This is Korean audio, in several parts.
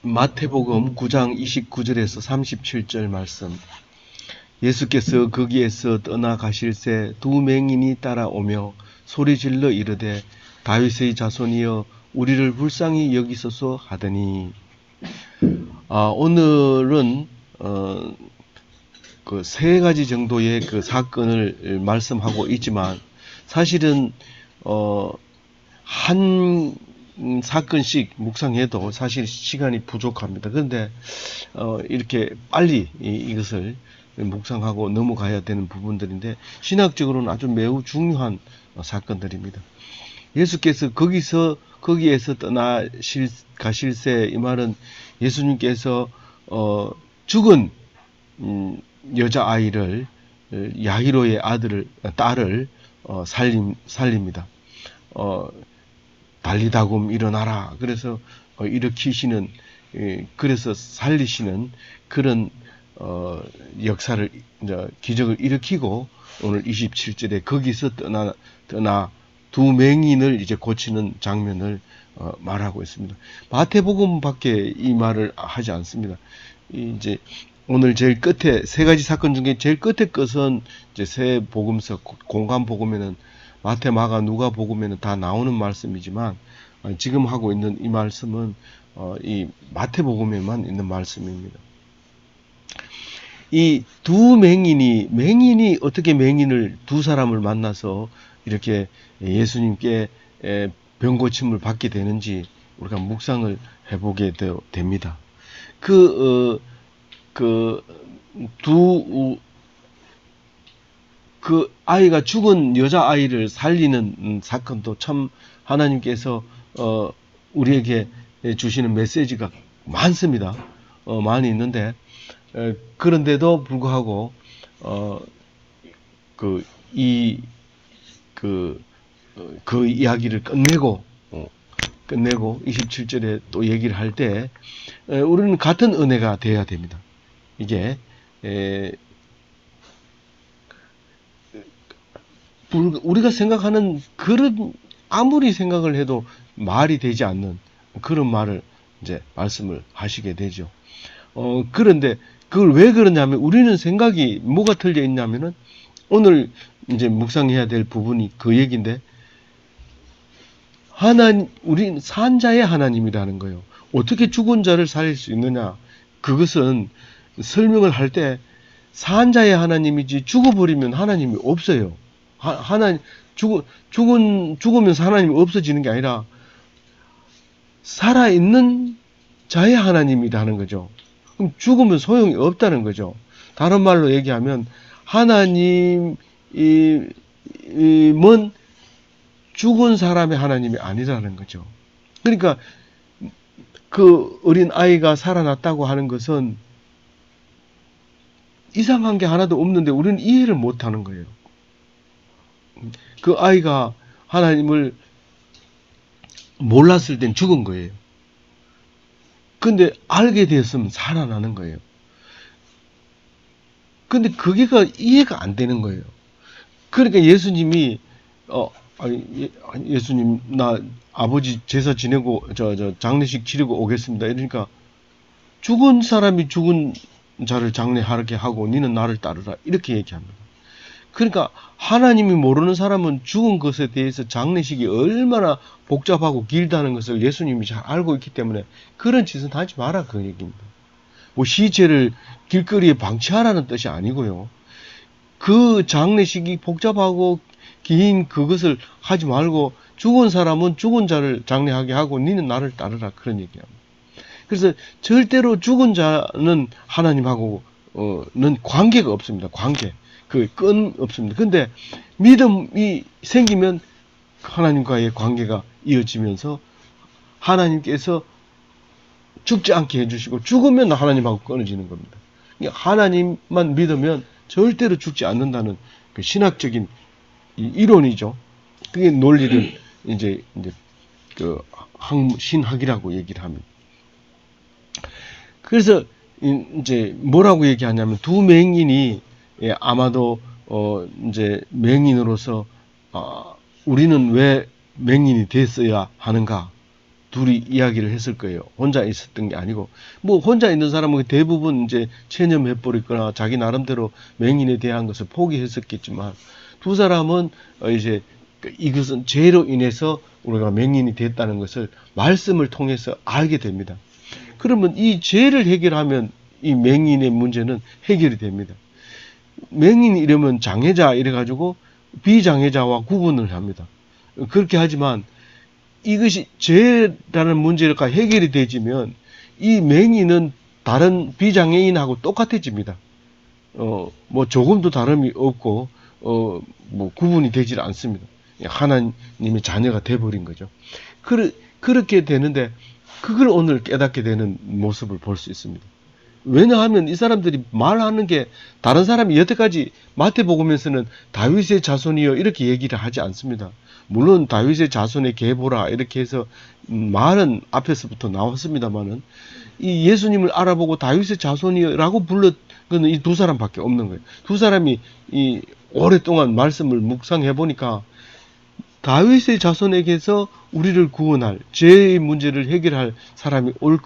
마태복음 9장 29절에서 37절 말씀. 예수께서 거기에서 떠나가실새 두 맹인이 따라오며 소리질러 이르되 다윗의 자손이여 우리를 불쌍히 여기소서 하더니. 오늘은 그 세 가지 정도의 그 사건을 말씀하고 있지만 사실은 한 사건씩 묵상해도 사실 시간이 부족합니다. 그런데 이렇게 빨리 이것을 묵상하고 넘어가야 되는 부분들인데 신학적으로는 아주 매우 중요한 사건들입니다. 예수께서 거기에서 가실새, 이 말은 예수님께서 죽은 여자아이를, 야히로의 딸을 살립니다. 달리다굼 일어나라. 그래서 일으키시는, 그래서 살리시는 그런 역사를, 기적을 일으키고 오늘 27절에 거기서 떠나 두 맹인을 이제 고치는 장면을 말하고 있습니다. 마태복음밖에 이 말을 하지 않습니다. 이제 오늘 제일 끝에 세 가지 사건 중에 제일 끝에 것은 이제 세 복음서 공간 복음에는 마태, 마가, 누가 복음에는 다 나오는 말씀이지만 지금 하고 있는 이 말씀은 이 마태 복음에만 있는 말씀입니다. 이 두 맹인이 어떻게 맹인을 두 사람을 만나서 이렇게 예수님께 병고침을 받게 되는지 우리가 묵상을 해보게 됩니다. 그 아이가 죽은 여자아이를 살리는 사건도 참 하나님께서 우리에게 주시는 메시지가 많습니다. 많이 있는데 그런데도 불구하고 그 이야기를 끝내고 27절에 또 얘기를 할 때 우리는 같은 은혜가 돼야 됩니다. 이게 우리가 생각하는 그런 아무리 생각을 해도 말이 되지 않는 그런 말을 이제 말씀을 하시게 되죠. 그런데 그걸 왜 그러냐면 우리는 생각이 뭐가 틀려 있냐면은 오늘 이제 묵상해야 될 부분이 그 얘기인데 우리는 산자의 하나님이라는 거예요. 어떻게 죽은 자를 살릴 수 있느냐? 그것은 설명을 할 때 산자의 하나님이지 죽어버리면 하나님이 없어요. 죽으면서 하나님이 없어지는 게 아니라 살아있는 자의 하나님이라는 거죠. 그럼 죽으면 소용이 없다는 거죠. 다른 말로 얘기하면 하나님은 죽은 사람의 하나님이 아니라는 거죠. 그러니까 그 어린 아이가 살아났다고 하는 것은 이상한 게 하나도 없는데 우리는 이해를 못하는 거예요. 그 아이가 하나님을 몰랐을 땐 죽은 거예요. 근데 알게 되었으면 살아나는 거예요. 근데 그게가 이해가 안 되는 거예요. 그러니까 예수님이 예수님 나 아버지 제사 지내고 장례식 치르고 오겠습니다. 이러니까 죽은 사람이 죽은 자를 장례하게 하고 니는 나를 따르라 이렇게 얘기합니다. 그러니까 하나님이 모르는 사람은 죽은 것에 대해서 장례식이 얼마나 복잡하고 길다는 것을 예수님이 잘 알고 있기 때문에 그런 짓은 하지 마라 그 얘기입니다. 뭐 시체를 길거리에 방치하라는 뜻이 아니고요. 그 장례식이 복잡하고 긴 그것을 하지 말고 죽은 사람은 죽은 자를 장례하게 하고 니는 나를 따르라 그런 얘기합니다. 그래서 절대로 죽은 자는 하나님하고는 관계가 없습니다. 그 끈 없습니다. 근데 믿음이 생기면 하나님과의 관계가 이어지면서 하나님께서 죽지 않게 해주시고 죽으면 하나님하고 끊어지는 겁니다. 하나님만 믿으면 절대로 죽지 않는다는 그 신학적인 이론이죠. 그게 논리를 이제 그 신학이라고 얘기를 합니다. 그래서 이제 뭐라고 얘기하냐면 두 맹인이 아마도 이제 맹인으로서 우리는 왜 맹인이 됐어야 하는가? 둘이 이야기를 했을 거예요. 혼자 있었던 게 아니고. 뭐 혼자 있는 사람은 대부분 이제 체념해버렸거나 자기 나름대로 맹인에 대한 것을 포기했었겠지만, 두 사람은 이제 이것은 죄로 인해서 우리가 맹인이 됐다는 것을 말씀을 통해서 알게 됩니다. 그러면 이 죄를 해결하면 이 맹인의 문제는 해결이 됩니다. 맹인 이러면 장애자 이래가지고 비장애자와 구분을 합니다. 그렇게 하지만 이것이 죄라는 문제가 해결이 되지면 이 맹인은 다른 비장애인하고 똑같아집니다. 뭐 조금도 다름이 없고 뭐 구분이 되질 않습니다. 하나님의 자녀가 돼버린 거죠. 그렇게 되는데 그걸 오늘 깨닫게 되는 모습을 볼 수 있습니다. 왜냐하면 이 사람들이 말하는 게 다른 사람이 여태까지 마태복음에서는 다윗의 자손이여 이렇게 얘기를 하지 않습니다. 물론 다윗의 자손의 계보라 이렇게 해서 말은 앞에서부터 나왔습니다만은 이 예수님을 알아보고 다윗의 자손이여라고 불렀 거는 이 두 사람밖에 없는 거예요. 두 사람이 이 오랫동안 말씀을 묵상해 보니까 다윗의 자손에게서 우리를 구원할 죄의 문제를 해결할 사람이 올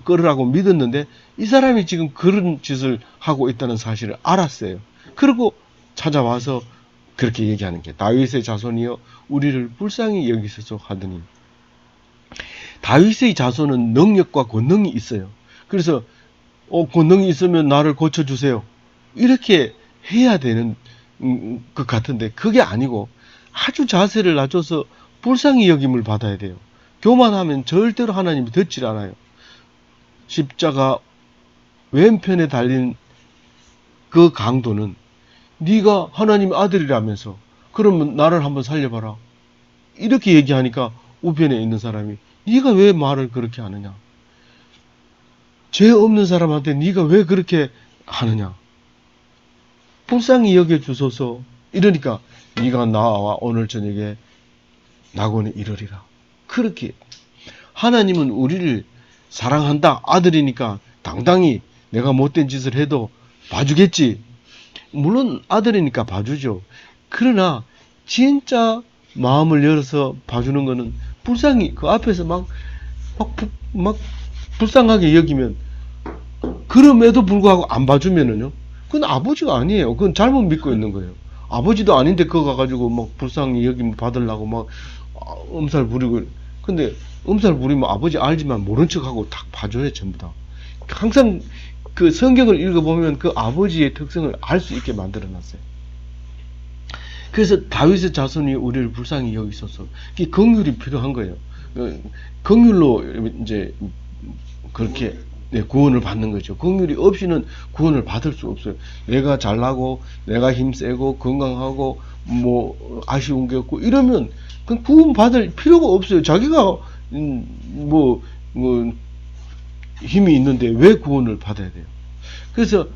거라고 믿었는데 이 사람이 지금 그런 짓을 하고 있다는 사실을 알았어요. 그리고 찾아와서 그렇게 얘기하는 게 다윗의 자손이여 우리를 불쌍히 여기소서 하더니, 다윗의 자손은 능력과 권능이 있어요. 그래서 권능이 있으면 나를 고쳐주세요 이렇게 해야 되는 것 같은데 그게 아니고 아주 자세를 낮춰서 불쌍히 여김을 받아야 돼요. 교만하면 절대로 하나님이 듣질 않아요. 십자가 왼편에 달린 그 강도는 네가 하나님의 아들이라면서 그러면 나를 한번 살려봐라 이렇게 얘기하니까 우편에 있는 사람이 네가 왜 말을 그렇게 하느냐, 죄 없는 사람한테 네가 왜 그렇게 하느냐, 불쌍히 여겨주소서 이러니까 네가 나와 오늘 저녁에 낙원에 이르리라. 그렇게 하나님은 우리를 사랑한다. 아들이니까 당당히 내가 못된 짓을 해도 봐주겠지. 물론 아들이니까 봐주죠. 그러나 진짜 마음을 열어서 봐주는 거는 불쌍히 그 앞에서 막 불쌍하게 여기면, 그럼에도 불구하고 안 봐주면은요, 그건 아버지가 아니에요. 그건 잘못 믿고 있는 거예요. 아버지도 아닌데 그거 가가지고 막 불쌍히 여기면 받으려고 막 엄살 부리고. 근데 엄살 부리면 아버지 알지만 모른 척하고 딱 봐줘요. 전부 다. 항상 그 성경을 읽어보면 그 아버지의 특성을 알 수 있게 만들어놨어요. 그래서 다윗의 자손이 우리를 불쌍히 여기소서. 이게 긍휼이 필요한 거예요. 긍휼로 이제 그렇게 구원을 받는 거죠. 긍휼이 없이는 구원을 받을 수 없어요. 내가 잘나고 내가 힘세고 건강하고 뭐 아쉬운 게 없고 이러면 그 구원 받을 필요가 없어요. 자기가 뭐 힘이 있는데 왜 구원을 받아야 돼요? 그래서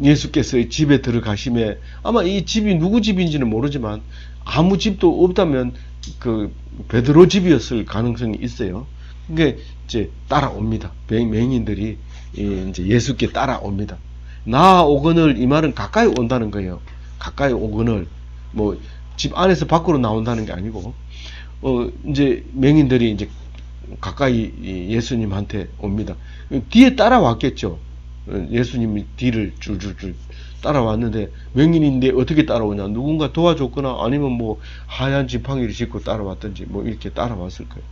예수께서 집에 들어가심에 아마 이 집이 누구 집인지는 모르지만 아무 집도 없다면 그 베드로 집이었을 가능성이 있어요. 그게 이제 따라옵니다. 맹인들이 이제 예수께 따라옵니다. 나아오거늘 이 말은 가까이 온다는 거예요. 가까이 오거늘 뭐 집 안에서 밖으로 나온다는 게 아니고 이제 맹인들이 이제 가까이 예수님한테 옵니다. 뒤에 따라왔겠죠. 예수님이 뒤를 줄줄줄 따라왔는데 맹인인데 어떻게 따라오냐, 누군가 도와줬거나 아니면 뭐 하얀 지팡이를 짚고 따라왔든지 뭐 이렇게 따라왔을 거예요.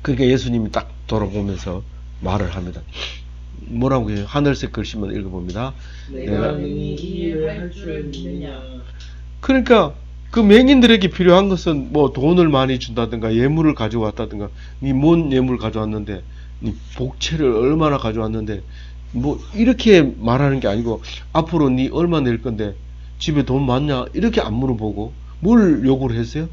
그러니까 예수님이 딱 돌아보면서 말을 합니다. 뭐라고 해요? 하늘색 글씨만 읽어봅니다. 내가 능히 이 일을 할 줄 믿느냐. 그러니까 그 맹인들에게 필요한 것은 뭐 돈을 많이 준다든가 예물을 가져왔다든가, 니 뭔 예물 가져왔는데, 니 복채를 얼마나 가져왔는데, 뭐 이렇게 말하는 게 아니고 앞으로 니 얼마 낼 건데 집에 돈 많냐 이렇게 안 물어보고 뭘 요구를 했어요?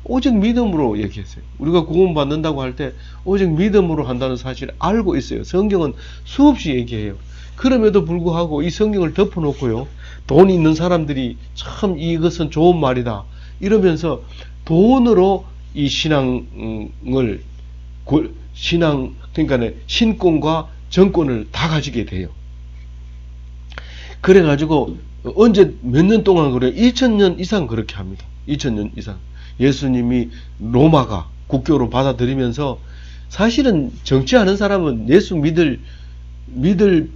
오직 믿음으로 얘기했어요. 우리가 구원 받는다고 할 때 오직 믿음으로 한다는 사실을 알고 있어요. 성경은 수없이 얘기해요. 그럼에도 불구하고 이 성경을 덮어놓고요, 돈 있는 사람들이 참 이것은 좋은 말이다 이러면서 돈으로 이 신앙을 그러니까 신권과 정권을 다 가지게 돼요. 그래가지고 언제 몇 년 동안 그래요? 2000년 이상 그렇게 합니다. 2000년 이상. 예수님이 로마가 국교로 받아들이면서 사실은 정치하는 사람은 예수 믿을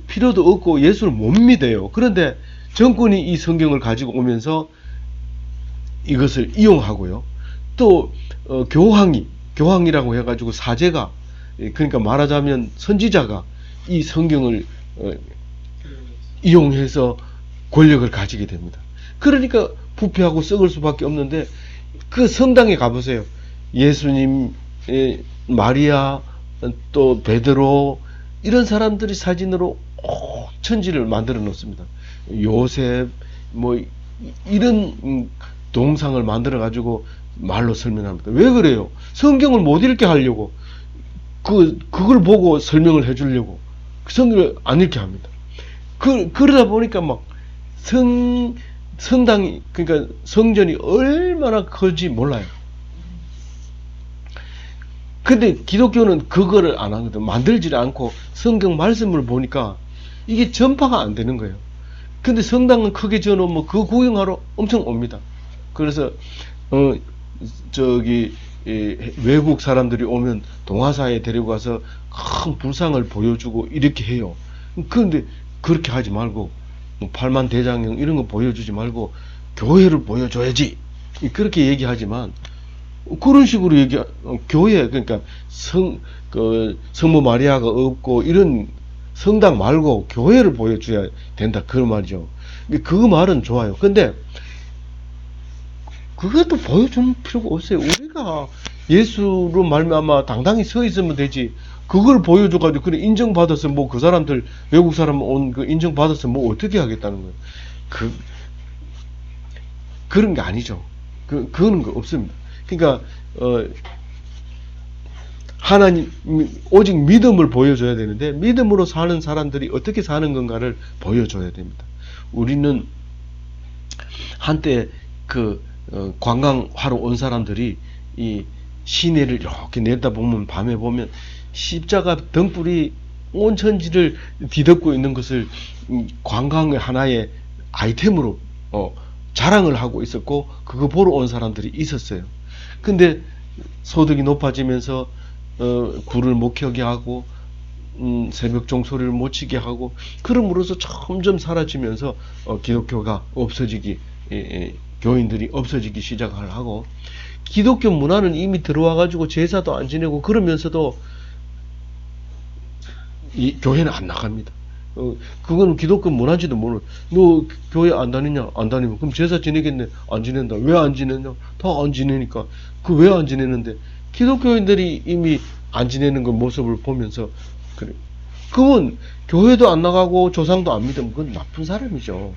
필요도 없고 예수를 못 믿어요. 그런데 정권이 이 성경을 가지고 오면서 이것을 이용하고요. 또 교황이라고 해가지고 사제가, 그러니까 말하자면 선지자가 이 성경을 이용해서 권력을 가지게 됩니다. 그러니까 부패하고 썩을 수밖에 없는데, 그 성당에 가보세요. 예수님, 마리아, 또 베드로, 이런 사람들이 사진으로 천지를 만들어 놓습니다. 요셉, 뭐 이런 동상을 만들어 가지고 말로 설명합니다. 왜 그래요? 성경을 못 읽게 하려고, 그걸 보고 설명을 해주려고 성경을 안 읽게 합니다. 그러다 보니까 막 성당이, 그러니까 성전이 얼마나 큰지 몰라요. 근데 기독교는 그거를 안 하거든. 만들지 않고 성경 말씀을 보니까 이게 전파가 안 되는 거예요. 근데 성당은 크게 지어놓으면 그 구경하러 엄청 옵니다. 그래서 외국 사람들이 오면 동화사에 데리고 가서 큰 불상을 보여주고 이렇게 해요. 그런데 그렇게 하지 말고, 뭐 팔만대장경 이런 거 보여주지 말고 교회를 보여줘야지, 그렇게 얘기하지만, 그런 식으로 교회, 그러니까 성모 마리아가 없고 이런 성당 말고 교회를 보여줘야 된다, 그런 말이죠. 그 말은 좋아요. 근데 그것도 보여주는 필요가 없어요. 우리가 예수로 말미암아 당당히 서 있으면 되지, 그걸 보여줘가지고 그래 인정받아서 뭐 그 사람들, 외국 사람 온 그 인정받아서 뭐 어떻게 하겠다는 거예요. 그런 게 아니죠. 그거는 없습니다. 그러니까 하나님, 오직 믿음을 보여줘야 되는데, 믿음으로 사는 사람들이 어떻게 사는 건가를 보여줘야 됩니다. 우리는 한때 관광하러 온 사람들이 이 시내를 이렇게 내다보면, 밤에 보면 십자가 등불이 온 천지를 뒤덮고 있는 것을 관광의 하나의 아이템으로 자랑을 하고 있었고, 그거 보러 온 사람들이 있었어요. 근데 소득이 높아지면서 불을 못 켜게 하고, 새벽 종소리를 못 치게 하고, 그럼으로써 점점 사라지면서 기독교가 없어지기, 교인들이 없어지기 시작을 하고, 기독교 문화는 이미 들어와 가지고 제사도 안 지내고 그러면서도 이 교회는 안 나갑니다. 그거는 기독교 문화인지도 모르고, 너 교회 안 다니냐? 안 다니면 그럼 제사 지내겠네? 안 지낸다. 왜 안 지내냐? 다 안 지내니까. 왜 안 지내는데? 기독교인들이 이미 안 지내는 그 모습을 보면서, 그래, 그건 교회도 안 나가고 조상도 안 믿으면 그건 나쁜 사람이죠.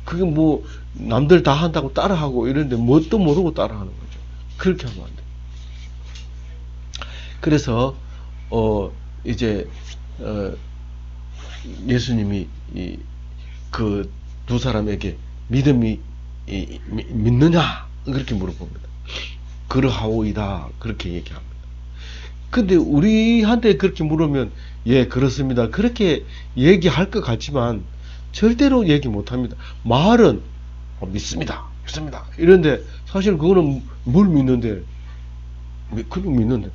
그게 뭐 남들 다 한다고 따라하고 이런데 뭣도 모르고 따라하는 거죠. 그렇게 하면 안 돼. 그래서 이제 예수님이 그 두 사람에게 믿음이 믿느냐, 그렇게 물어봅니다. 그러하오이다, 그렇게 얘기합니다. 근데 우리한테 그렇게 물으면 예 그렇습니다, 그렇게 얘기할 것 같지만 절대로 얘기 못합니다. 말은 믿습니다 이런데 사실 그거는 뭘 믿는데, 그냥 믿는데,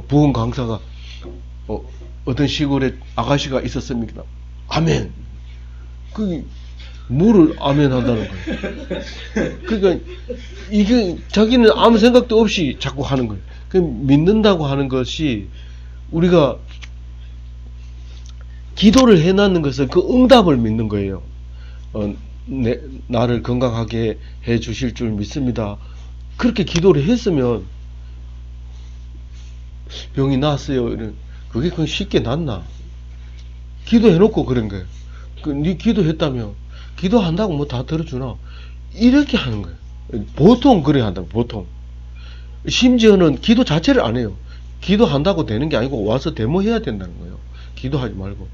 부흥 강사가 어떤 시골에 아가씨가 있었습니다. 아멘. 뭐를 아멘 한다는 거예요. 그러니까 이게 자기는 아무 생각도 없이 자꾸 하는 거예요. 믿는다고 하는 것이, 우리가 기도를 해놨는 것은 그 응답을 믿는 거예요. 나를 건강하게 해 주실 줄 믿습니다. 그렇게 기도를 했으면 병이 나았어요, 그게 그냥 쉽게 낫나? 기도해놓고 그런 거예요. 네 기도했다며, 기도한다고 뭐 다 들어주나? 이렇게 하는 거예요. 보통 그래 한다고, 보통. 심지어는 기도 자체를 안 해요. 기도한다고 되는 게 아니고 와서 데모해야 된다는 거예요. 기도하지 말고.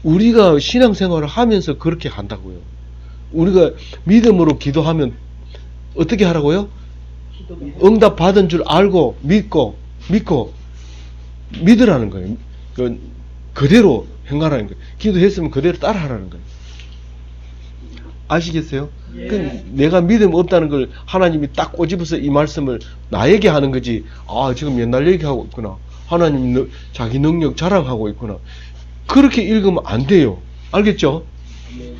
우리가 신앙생활을 하면서 그렇게 한다고요. 우리가 믿음으로 기도하면 어떻게 하라고요? 응답 받은 줄 알고 믿고 믿으라는 거예요. 그대로 행하라는 거예요. 기도했으면 그대로 따라하라는 거예요. 아시겠어요? 예. 그 내가 믿음 없다는 걸 하나님이 딱 꼬집어서 이 말씀을 나에게 하는 거지. 아, 지금 옛날 얘기하고 있구나. 하나님 자기 능력 자랑하고 있구나. 그렇게 읽으면 안 돼요. 알겠죠? 네.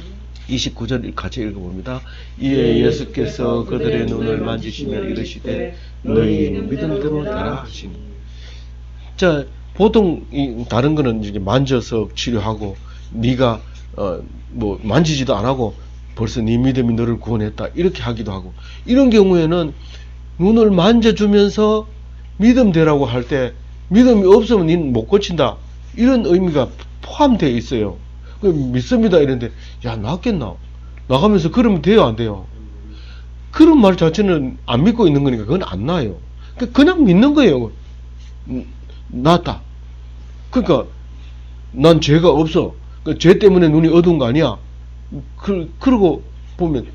29절 같이 읽어봅니다. 이에 예수께서 그들의 눈을 만지시며 이르시되 너희 믿음대로 되라 하시니. 자, 보통 다른 거는 이제 만져서 치료하고 네가 뭐 만지지도 안 하고 벌써 네 믿음이 너를 구원했다 이렇게 하기도 하고, 이런 경우에는 눈을 만져주면서 믿음 되라고 할 때 믿음이 없으면 니는 못 고친다 이런 의미가 포함되어 있어요. 믿습니다 이랬는데 야 낫겠나? 나가면서 그러면 돼요 안 돼요? 그런 말 자체는 안 믿고 있는 거니까 그건 안 나요. 그냥 믿는 거예요. 낫다. 그러니까 난 죄가 없어. 죄 때문에 눈이 어두운 거 아니야. 그러고 보면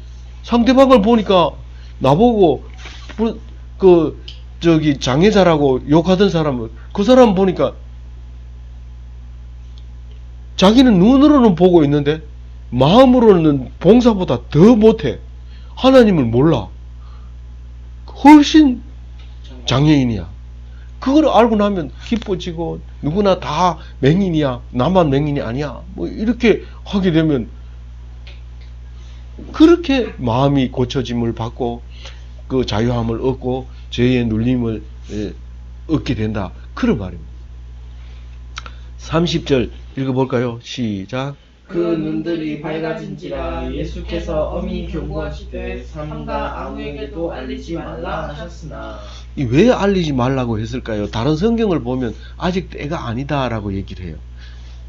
상대방을 보니까 나보고 저기 장애자라고 욕하던 사람은 그 사람 보니까 자기는 눈으로는 보고 있는데 마음으로는 봉사보다 더 못해. 하나님을 몰라. 훨씬 장애인이야. 그걸 알고 나면 기뻐지고 누구나 다 맹인이야. 나만 맹인이 아니야. 뭐 이렇게 하게 되면 그렇게 마음이 고쳐짐을 받고 그 자유함을 얻고 죄의 눌림을 얻게 된다. 그런 말입니다. 30절 읽어볼까요? 시작. 그 눈들이 밝아진지라 예수께서 엄히 경고하시되 삼가 아무에게도 알리지 말라 하셨으나. 왜 알리지 말라고 했을까요? 다른 성경을 보면 아직 때가 아니다라고 얘기를 해요.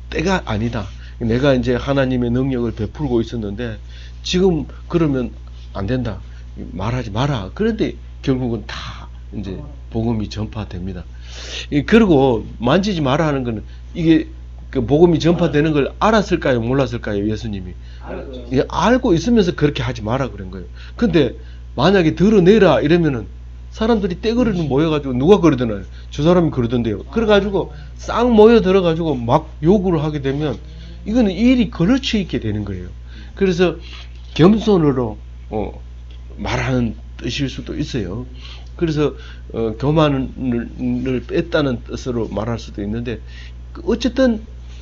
때가 아니다. 내가 이제 하나님의 능력을 베풀고 있었는데 지금 그러면 안 된다. 말하지 마라. 그런데 결국은 다 이제 복음이 전파됩니다. 그리고 만지지 마라 하는 거는 이게 그 복음이 전파되는 걸 알았을까요? 몰랐을까요? 예수님이 알고 있으면서 그렇게 하지 마라 그런 거예요. 근데 만약에 드러내라 이러면은 사람들이 떼거리는 모여가지고 누가 그러더나요? 저 사람이 그러던데요. 그래가지고 싹 모여 들어가지고 막 요구를 하게 되면 이거는 일이 걸쳐 있게 되는 거예요. 그래서 겸손으로 말하는 뜻일 수도 있어요. 그래서 교만을 뺐다는 뜻으로 말할 수도 있는데 어쨌든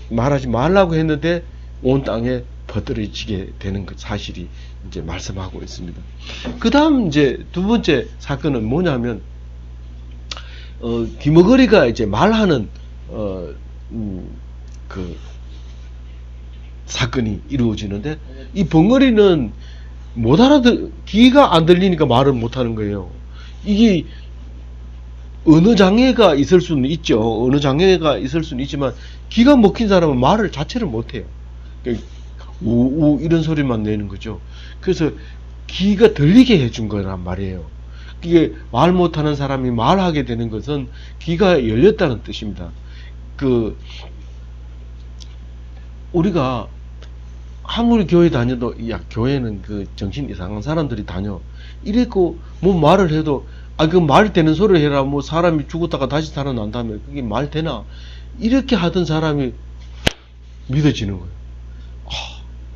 말하지 말라고 했는데 온 땅에 퍼뜨려지게 되는 그 사실이 이제 말씀하고 있습니다. 그 다음 이제 두 번째 사건은 뭐냐면 귀머거리가 이제 말하는 그 사건이 이루어지는데 이 벙어리는 못 귀가 안 들리니까 말을 못 하는 거예요. 이게 언어 장애가 있을 수는 있죠. 언어 장애가 있을 수는 있지만 귀가 먹힌 사람은 말을 자체를 못 해요. 우우 이런 소리만 내는 거죠. 그래서 귀가 들리게 해준 거란 말이에요. 이게 말 못하는 사람이 말하게 되는 것은 귀가 열렸다는 뜻입니다. 우리가 아무리 교회 다녀도 야 교회는 그 정신 이상한 사람들이 다녀 이랬고 뭐 말을 해도 그 말 되는 소리를 해라. 뭐 사람이 죽었다가 다시 살아난다면 그게 말 되나? 이렇게 하던 사람이 믿어지는 거예요.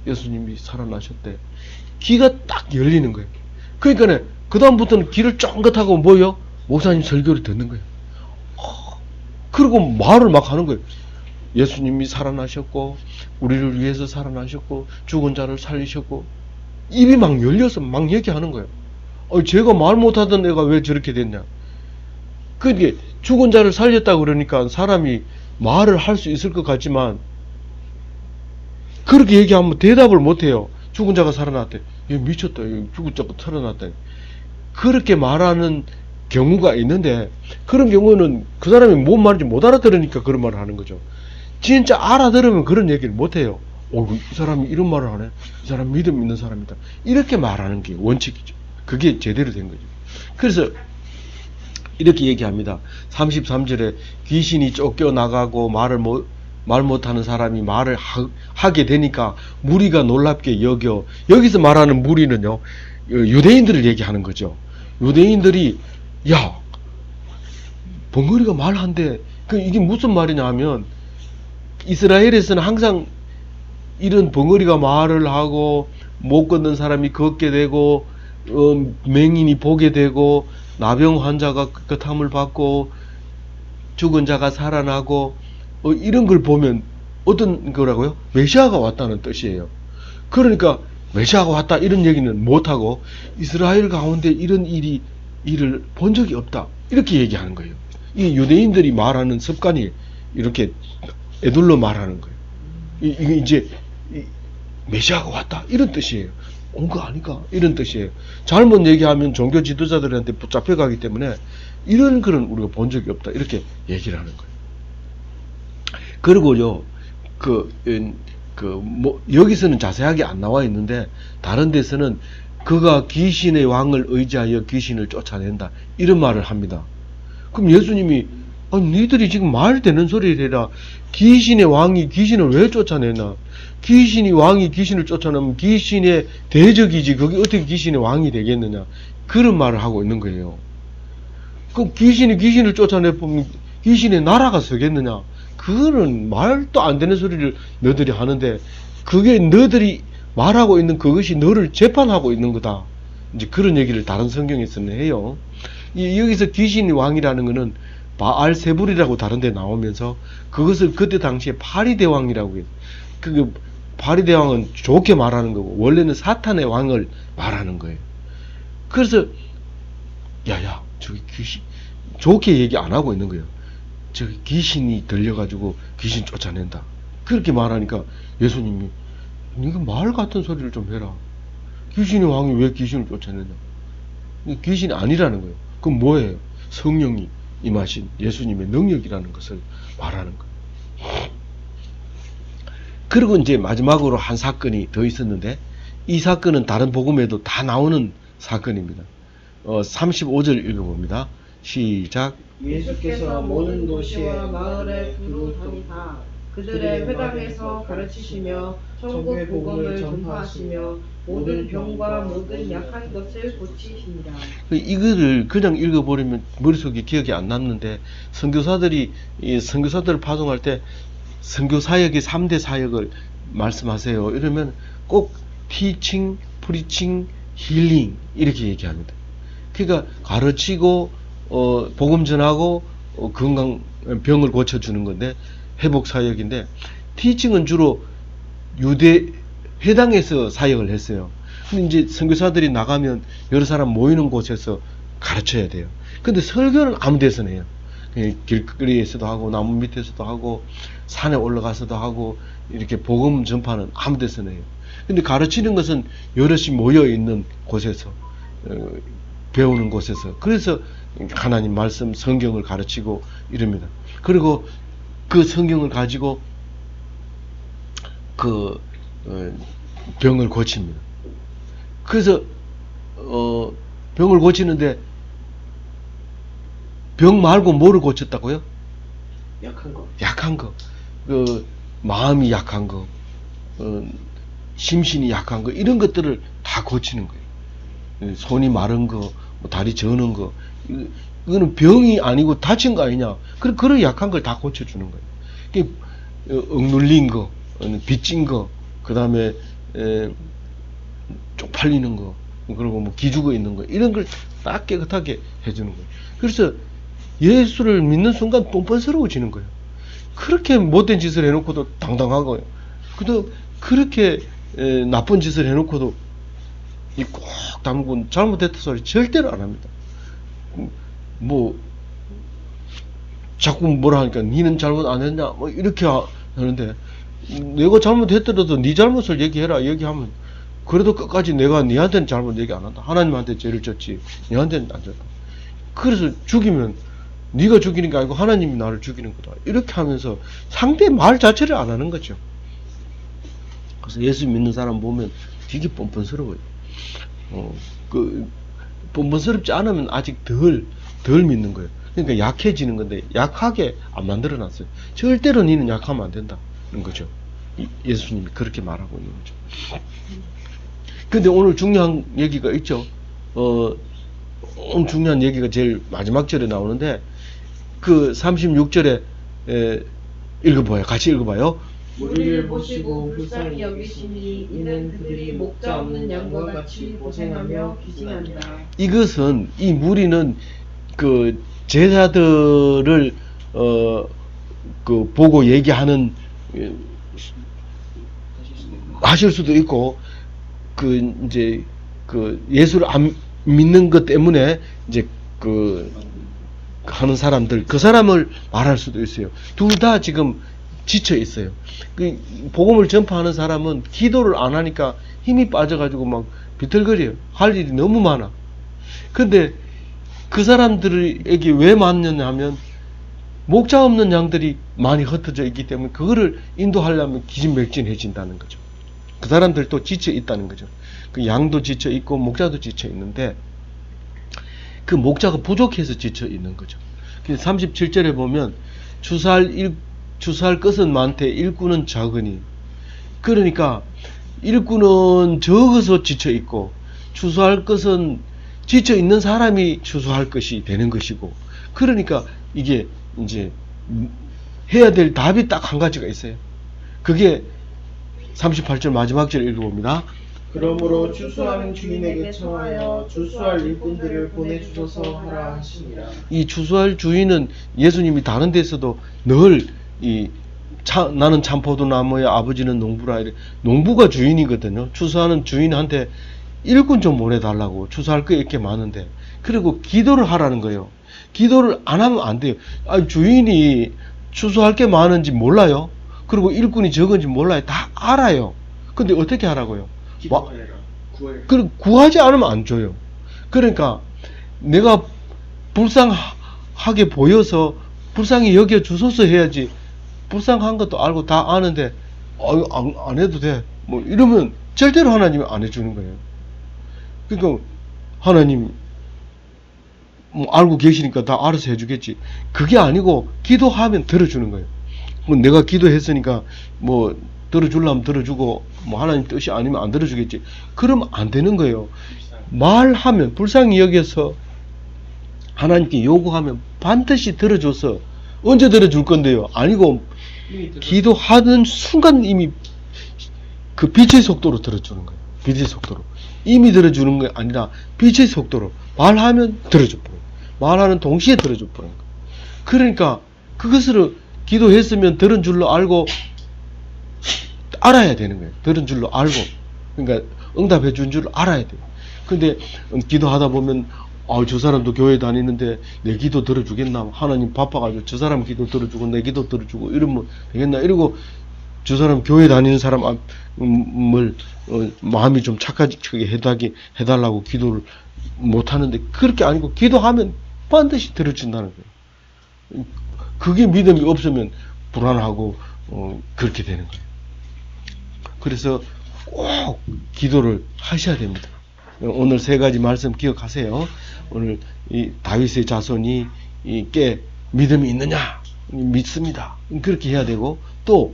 예수님이 살아나셨대. 귀가 딱 열리는 거예요. 그러니까 그 다음부터는 귀를 쫑긋하고 뭐요? 목사님 설교를 듣는 거예요. 그리고 말을 막 하는 거예요. 예수님이 살아나셨고 우리를 위해서 살아나셨고 죽은 자를 살리셨고 입이 막 열려서 막 얘기하는 거예요. 제가 말 못하던 애가 왜 저렇게 됐냐? 그게 죽은 자를 살렸다고 그러니까 사람이 말을 할 수 있을 것 같지만 그렇게 얘기하면 대답을 못해요. 죽은 자가 살아났대. 얘 미쳤다. 죽은 자가 살아났다. 그렇게 말하는 경우가 있는데 그런 경우는 그 사람이 뭔 말인지 못 알아들으니까 그런 말을 하는 거죠. 진짜 알아들으면 그런 얘기를 못해요. 이 사람이 이런 말을 하네. 이 사람 믿음 있는 사람이다. 이렇게 말하는 게 원칙이죠. 그게 제대로 된 거죠. 그래서 이렇게 얘기합니다. 33절에 귀신이 쫓겨나가고 말 못하는 사람이 말을 하게 되니까 무리가 놀랍게 여겨. 여기서 말하는 무리는요, 유대인들을 얘기하는 거죠. 유대인들이 야 벙어리가 말한대. 이게 무슨 말이냐 하면 이스라엘에서는 항상 이런 벙어리가 말을 하고 못 걷는 사람이 걷게 되고, 맹인이 보게 되고, 나병 환자가 깨끗함을 받고, 죽은 자가 살아나고, 이런 걸 보면 어떤 거라고요? 메시아가 왔다는 뜻이에요. 그러니까 메시아가 왔다 이런 얘기는 못하고 이스라엘 가운데 이런 일을 본 적이 없다 이렇게 얘기하는 거예요. 이 유대인들이 말하는 습관이 이렇게 애둘러 말하는 거예요. 이게 이제 메시아가 왔다 이런 뜻이에요. 온 거 아닌가 이런 뜻이에요. 잘못 얘기하면 종교 지도자들한테 붙잡혀가기 때문에 이런 글은 우리가 본 적이 없다 이렇게 얘기를 하는 거예요. 그리고요 여기서는 자세하게 안 나와 있는데 다른 데서는 그가 귀신의 왕을 의지하여 귀신을 쫓아낸다 이런 말을 합니다. 그럼 예수님이 니들이 지금 말 되는 소리를 해라. 귀신의 왕이 귀신을 왜 쫓아내나? 귀신이 왕이 귀신을 쫓아내면 귀신의 대적이지 그게 어떻게 귀신의 왕이 되겠느냐? 그런 말을 하고 있는 거예요. 그럼 귀신이 귀신을 쫓아내보면 귀신의 나라가 서겠느냐? 그거는 말도 안 되는 소리를 너들이 하는데 그게 너들이 말하고 있는 그것이 너를 재판하고 있는 거다. 이제 그런 얘기를 다른 성경에서는 해요. 여기서 귀신의 왕이라는 거는 바알세불이라고 다른 데 나오면서 그것을 그때 당시에 파리대왕이라고 해요. 그 파리대왕은 좋게 말하는 거고 원래는 사탄의 왕을 말하는 거예요. 그래서 야야 저기 귀신 좋게 얘기 안 하고 있는 거예요. 저기 귀신이 들려가지고 귀신 쫓아낸다. 그렇게 말하니까 예수님이 네가 말 같은 소리를 좀 해라. 귀신의 왕이 왜 귀신을 쫓아내냐? 귀신이 아니라는 거예요. 그럼 뭐예요? 성령이 임하신 예수님의 능력이라는 것을 말하는 거예요. 그리고 이제 마지막으로 한 사건이 더 있었는데 이 사건은 다른 복음에도 다 나오는 사건입니다. 35절 읽어봅니다. 시작. 예수께서 모든 도시와 마을에 두루 다니사 그들의 회당에서 가르치시며 천국 복음을 전파하시며 모든 병과 모든 약한 것을 고치시니라. 이거를 그냥 읽어버리면 머릿속에 기억이 안 남는데 선교사들을 파송할 때 선교사역의 3대 사역을 말씀하세요. 이러면 꼭 teaching, preaching, healing 이렇게 얘기합니다. 그러니까 가르치고 복음 전하고 병을 고쳐주는 건데 회복 사역인데 티칭은 주로 유대 회당에서 사역을 했어요. 근데 이제 선교사들이 나가면 여러 사람 모이는 곳에서 가르쳐야 돼요. 근데 설교는 아무 데서나 해요. 길거리에서도 하고 나무 밑에서도 하고 산에 올라가서도 하고 이렇게 복음 전파는 아무 데서나 해요. 근데 가르치는 것은 여럿이 모여 있는 곳에서 배우는 곳에서 그래서 하나님 말씀 성경을 가르치고 이럽니다. 그리고 그 성경을 가지고 병을 고칩니다. 그래서 병을 고치는데 병 말고 뭐를 고쳤다고요? 약한 거. 마음이 약한 거, 심신이 약한 거 이런 것들을 다 고치는 거예요. 손이 마른 거, 다리 저는 거 이거는 병이 아니고 다친 거 아니냐. 그런 약한 걸 다 고쳐주는 거예요. 억눌린 거, 빚진 거, 그 다음에 쪽팔리는 거, 그리고 뭐 기죽어 있는 거 이런 걸 딱 깨끗하게 해주는 거예요. 그래서 예수를 믿는 순간 뻔뻔스러워지는 거예요. 그렇게 못된 짓을 해놓고도 당당하고요. 그렇게 나쁜 짓을 해놓고도 꼭 담고 잘못했다 소리 절대로 안 합니다. 뭐 자꾸 뭐라 하니까 니는 잘못 안 했냐 뭐 이렇게 하는데 내가 잘못했더라도 네 잘못을 얘기하면 그래도 끝까지 내가 니한테는 잘못 얘기 안 한다. 하나님한테 죄를 졌지 니한테는 안 졌다. 그래서 죽이면 네가 죽이는 게 아니고 하나님이 나를 죽이는 거다. 이렇게 하면서 상대 말 자체를 안 하는 거죠. 그래서 예수 믿는 사람 보면 되게 뻔뻔스러워요. 뻔뻔스럽지 않으면 아직 덜 믿는 거예요. 그러니까 약해지는 건데 약하게 안 만들어 놨어요. 절대로 니는 약하면 안 된다는 거죠. 예수님이 그렇게 말하고 있는 거죠. 근데 오늘 중요한 얘기가 있죠. 오늘 중요한 얘기가 제일 마지막 절에 나오는데 그 36절에 읽어봐요. 같이 읽어봐요. 무리를 보시고 불쌍히 여기시니 이는 그들이 목자 없는 양과 같이 고생하며 기진한다. 이것은 이 무리는 그 제자들을 그 보고 얘기하는 하실 수도 있고 그 이제 그 예수를 안 믿는 것 때문에 이제 그 하는 사람들 그 사람을 말할 수도 있어요. 둘 다 지금 지쳐 있어요. 그 복음을 전파하는 사람은 기도를 안 하니까 힘이 빠져가지고 막 비틀거려요. 할 일이 너무 많아. 근데 그 사람들에게 왜 맞느냐 하면 목자 없는 양들이 많이 흩어져 있기 때문에 그거를 인도하려면 기진맥진해진다는 거죠. 그 사람들도 지쳐 있다는 거죠. 그 양도 지쳐 있고 목자도 지쳐 있는데 그 목자가 부족해서 지쳐 있는 거죠. 37절에 보면 주사할 것은 많되 일꾼은 적으니, 그러니까 일꾼은 적어서 지쳐 있고 추수할 것은 지쳐 있는 사람이 추수할 것이 되는 것이고, 그러니까 이게 이제 해야 될 답이 딱 한 가지가 있어요. 그게 38절 마지막 절 읽어봅니다. 그러므로 추수하는 주인에게 청하여 추수할 일꾼들을 보내주소서 하라 하시니라. 이 추수할 주인은 예수님이 다른 데서도 늘 나는 참 포도나무의 아버지는 농부라, 농부가 주인이거든요. 추수하는 주인한테 일꾼 좀 보내달라고, 추수할 거 이렇게 많은데. 그리고 기도를 하라는 거예요. 기도를 안 하면 안 돼요. 주인이 추수할 게 많은지 몰라요. 그리고 일꾼이 적은지 몰라요. 다 알아요. 근데 어떻게 하라고요? 구하지 않으면 안 줘요. 그러니까 내가 불쌍하게 보여서 불쌍히 여겨 주소서 해야지, 불쌍한 것도 알고 다 아는데 안 해도 돼 뭐 이러면 절대로 하나님은 안 해주는 거예요. 그러니까 하나님 뭐 알고 계시니까 다 알아서 해주겠지. 그게 아니고 기도하면 들어주는 거예요. 뭐 내가 기도했으니까 뭐 들어주려면 들어주고, 뭐 하나님 뜻이 아니면 안 들어주겠지. 그러면 안 되는 거예요. 말하면 불쌍히 여겨서 하나님께 요구하면 반드시 들어줘서, 언제 들어줄 건데요? 아니고 기도하는 순간 이미 그 빛의 속도로 들어주는 거예요. 빛의 속도로. 이미 들어주는 게 아니라 빛의 속도로 말하면 들어줘 버려요. 말하는 동시에 들어줘 버려요. 그러니까 그것을 기도했으면 들은 줄로 알고 알아야 되는 거예요. 들은 줄로 알고, 그러니까 응답해 준 줄 알아야 돼요. 근데 기도하다 보면 저 사람도 교회 다니는데 내 기도 들어주겠나? 하나님 바빠가지고 저 사람 기도 들어주고 내 기도 들어주고 이러면 되겠나? 이러고 저 사람 교회 다니는 사람을 마음이 좀 착하게 해달라고 기도를 못하는데, 그렇게 아니고 기도하면 반드시 들어준다는 거예요. 그게 믿음이 없으면 불안하고 그렇게 되는 거예요. 그래서 꼭 기도를 하셔야 됩니다. 오늘 세 가지 말씀 기억하세요. 오늘 이 다윗의 자손이 꽤 믿음이 있느냐? 믿습니다. 그렇게 해야 되고, 또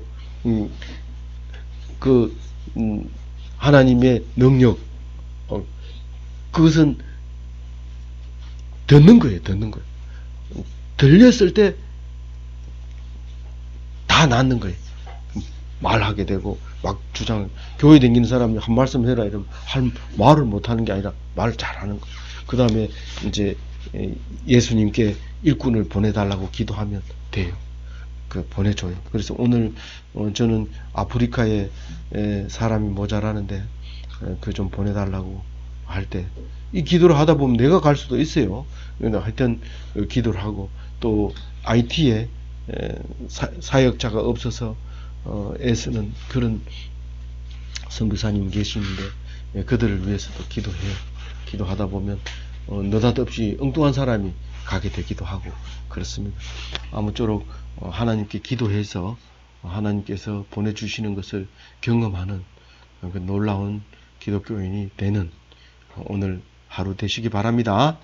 하나님의 능력, 그것은 듣는 거예요. 들렸을 때 다 낫는 거예요. 말하게 되고, 막 교회 다니는 사람이 한 말씀 해라 이러면 말을 못하는 게 아니라 말을 잘하는 거예요. 그 다음에 이제 예수님께 일꾼을 보내달라고 기도하면 돼요. 보내줘요. 그래서 오늘 저는 아프리카에 사람이 모자라는데 좀 보내달라고 할 때 이 기도를 하다 보면 내가 갈 수도 있어요. 하여튼 기도를 하고, 또 IT에 사역자가 없어서 애쓰는 그런 선교사님 계시는데 그들을 위해서도 기도해요. 기도하다 보면 느닷없이 엉뚱한 사람이 가게 되기도 하고 그렇습니다. 아무쪼록 하나님께 기도해서 하나님께서 보내주시는 것을 경험하는 그 놀라운 기독교인이 되는 오늘 하루 되시기 바랍니다.